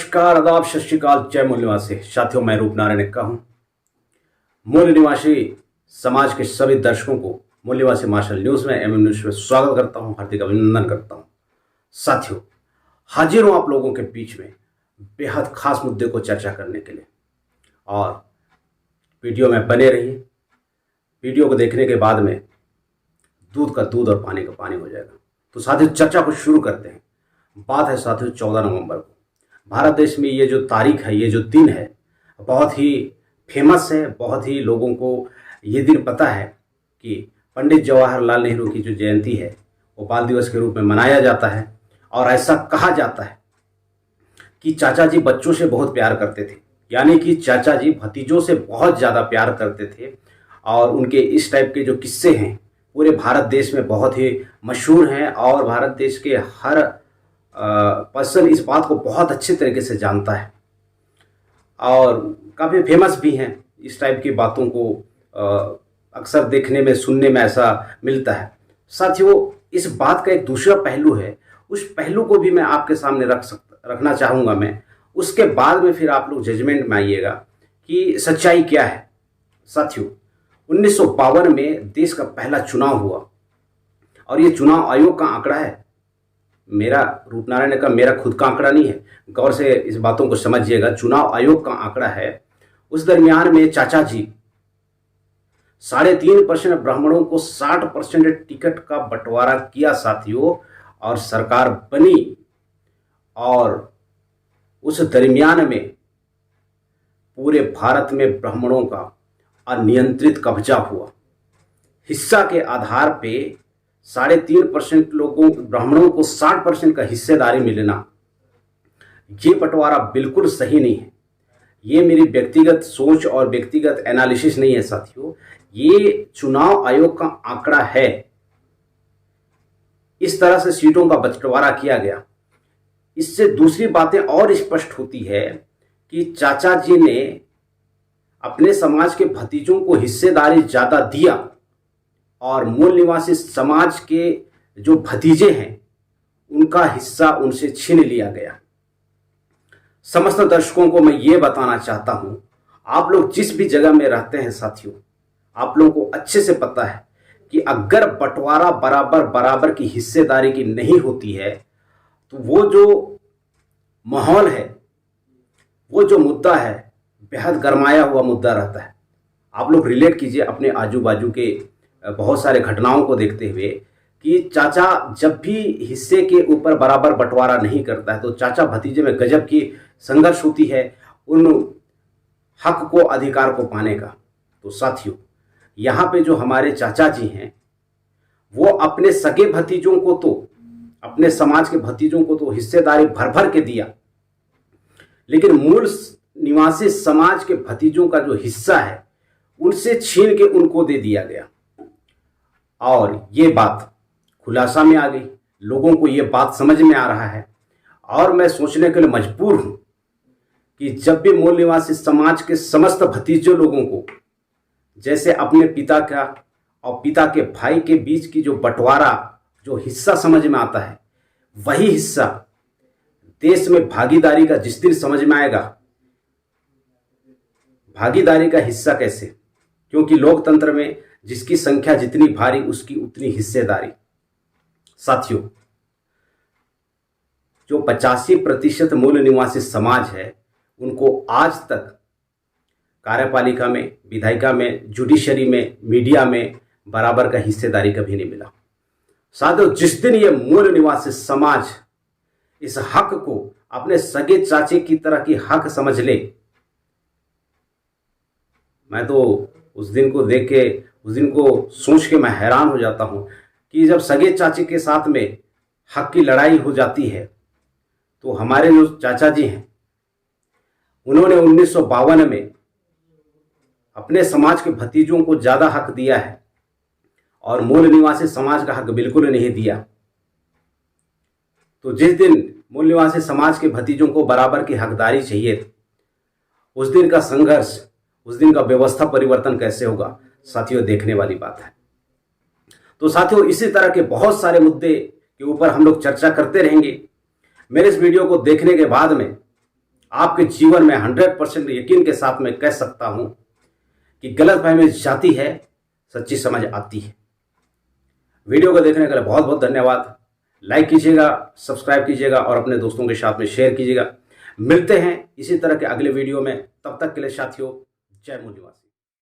नमस्कार, आदाब, सत श्री अकाल, जय मूल निवासी साथियों। मैं रूप नारायण एक्का हूँ। मूल निवासी समाज के सभी दर्शकों को मूल निवासी मार्शल न्यूज़ में एमएम न्यूज़ में स्वागत करता हूँ, हार्दिक अभिनंदन करता हूँ। साथियों, हाजिर हूँ आप लोगों के बीच में बेहद खास मुद्दे को चर्चा करने के लिए, और वीडियो में बने रहिए। वीडियो को देखने के बाद में दूध का दूध और पानी का पानी हो जाएगा। तो साथियों, चर्चा को शुरू करते हैं। बात है साथियों 14 नवंबर को। भारत देश में ये जो तारीख है, ये जो दिन है, बहुत ही फेमस है। बहुत ही लोगों को ये दिन पता है कि पंडित जवाहरलाल नेहरू की जो जयंती है वो बाल दिवस के रूप में मनाया जाता है। और ऐसा कहा जाता है कि चाचा जी बच्चों से बहुत प्यार करते थे, यानी कि चाचा जी भतीजों से बहुत ज़्यादा प्यार करते थे। और उनके इस टाइप के जो किस्से हैं पूरे भारत देश में बहुत ही मशहूर हैं, और भारत देश के हर पर्सन इस बात को बहुत अच्छे तरीके से जानता है और काफ़ी फेमस भी हैं। इस टाइप की बातों को अक्सर देखने में, सुनने में ऐसा मिलता है। साथियों, इस बात का एक दूसरा पहलू है, उस पहलू को भी मैं आपके सामने रखना चाहूँगा मैं। उसके बाद में फिर आप लोग जजमेंट में आइएगा कि सच्चाई क्या है। साथियों, 1952 में देश का पहला चुनाव हुआ, और ये चुनाव आयोग का आंकड़ा है। मेरा रूप नारायण का मेरा खुद का आंकड़ा नहीं है, गौर से इस बातों को समझिएगा। चुनाव आयोग का आंकड़ा है। उस दरमियान में चाचा जी 3.5% ब्राह्मणों को 60% टिकट का बंटवारा किया साथियों, और सरकार बनी। और उस दरमियान में पूरे भारत में ब्राह्मणों का अनियंत्रित कब्जा हुआ। हिस्सा के आधार पे 3.5% लोगों, ब्राह्मणों को 60% का हिस्सेदारी मिलना, ये बंटवारा बिल्कुल सही नहीं है। ये मेरी व्यक्तिगत सोच और व्यक्तिगत एनालिसिस नहीं है साथियों, ये चुनाव आयोग का आंकड़ा है। इस तरह से सीटों का बंटवारा किया गया। इससे दूसरी बातें और स्पष्ट होती है कि चाचा जी ने अपने समाज के भतीजों को हिस्सेदारी ज़्यादा दिया, और मूल निवासी समाज के जो भतीजे हैं उनका हिस्सा उनसे छीन लिया गया। समस्त दर्शकों को मैं ये बताना चाहता हूं, आप लोग जिस भी जगह में रहते हैं साथियों, आप लोगों को अच्छे से पता है कि अगर बंटवारा बराबर बराबर की हिस्सेदारी की नहीं होती है तो वो जो माहौल है, वो जो मुद्दा है, बेहद गरमाया हुआ मुद्दा रहता है। आप लोग रिलेट कीजिए अपने आजू बाजू के बहुत सारे घटनाओं को देखते हुए कि चाचा जब भी हिस्से के ऊपर बराबर बंटवारा नहीं करता है तो चाचा भतीजे में गजब की संघर्ष होती है उन हक को, अधिकार को पाने का। तो साथियों, यहाँ पे जो हमारे चाचा जी हैं वो अपने सगे भतीजों को, तो अपने समाज के भतीजों को तो हिस्सेदारी भर भर के दिया, लेकिन मूल निवासी समाज के भतीजों का जो हिस्सा है उनसे छीन के उनको दे दिया गया। और ये बात खुलासा में आ गई, लोगों को ये बात समझ में आ रहा है, और मैं सोचने के लिए मजबूर हूं कि जब भी मूल निवासी समाज के समस्त भतीजे लोगों को, जैसे अपने पिता का और पिता के भाई के बीच की जो बंटवारा, जो हिस्सा समझ में आता है, वही हिस्सा देश में भागीदारी का जिस दिन समझ में आएगा। भागीदारी का हिस्सा कैसे? क्योंकि लोकतंत्र में जिसकी संख्या जितनी भारी उसकी उतनी हिस्सेदारी। साथियों, जो 85% मूल निवासी समाज है उनको आज तक कार्यपालिका में, विधायिका में, जुडिशरी में, मीडिया में बराबर का हिस्सेदारी कभी नहीं मिला। साथियों, जिस दिन ये मूल निवासी समाज इस हक को अपने सगे चाचे की तरह की हक समझ ले, मैं तो उस दिन को देख के, उस दिन को सोच के मैं हैरान हो जाता हूं कि जब सगे चाचे के साथ में हक की लड़ाई हो जाती है तो हमारे जो चाचा जी हैं उन्होंने 1952 में अपने समाज के भतीजों को ज़्यादा हक दिया है और मूल निवासी समाज का हक बिल्कुल नहीं दिया। तो जिस दिन मूल निवासी समाज के भतीजों को बराबर की हकदारी चाहिए, उस दिन का संघर्ष, उस दिन का व्यवस्था परिवर्तन कैसे होगा साथियों, देखने वाली बात है। तो साथियों, इसी तरह के बहुत सारे मुद्दे के ऊपर हम लोग चर्चा करते रहेंगे। मेरे इस वीडियो को देखने के बाद में आपके जीवन में 100% यकीन के साथ मैं कह सकता हूं कि गलतफहमी जाती है, सच्ची समझ आती है। वीडियो को देखने के लिए बहुत बहुत धन्यवाद। लाइक कीजिएगा, सब्सक्राइब कीजिएगा और अपने दोस्तों के साथ में शेयर कीजिएगा। मिलते हैं इसी तरह के अगले वीडियो में, तब तक के लिए साथियों, जय मूल निवास।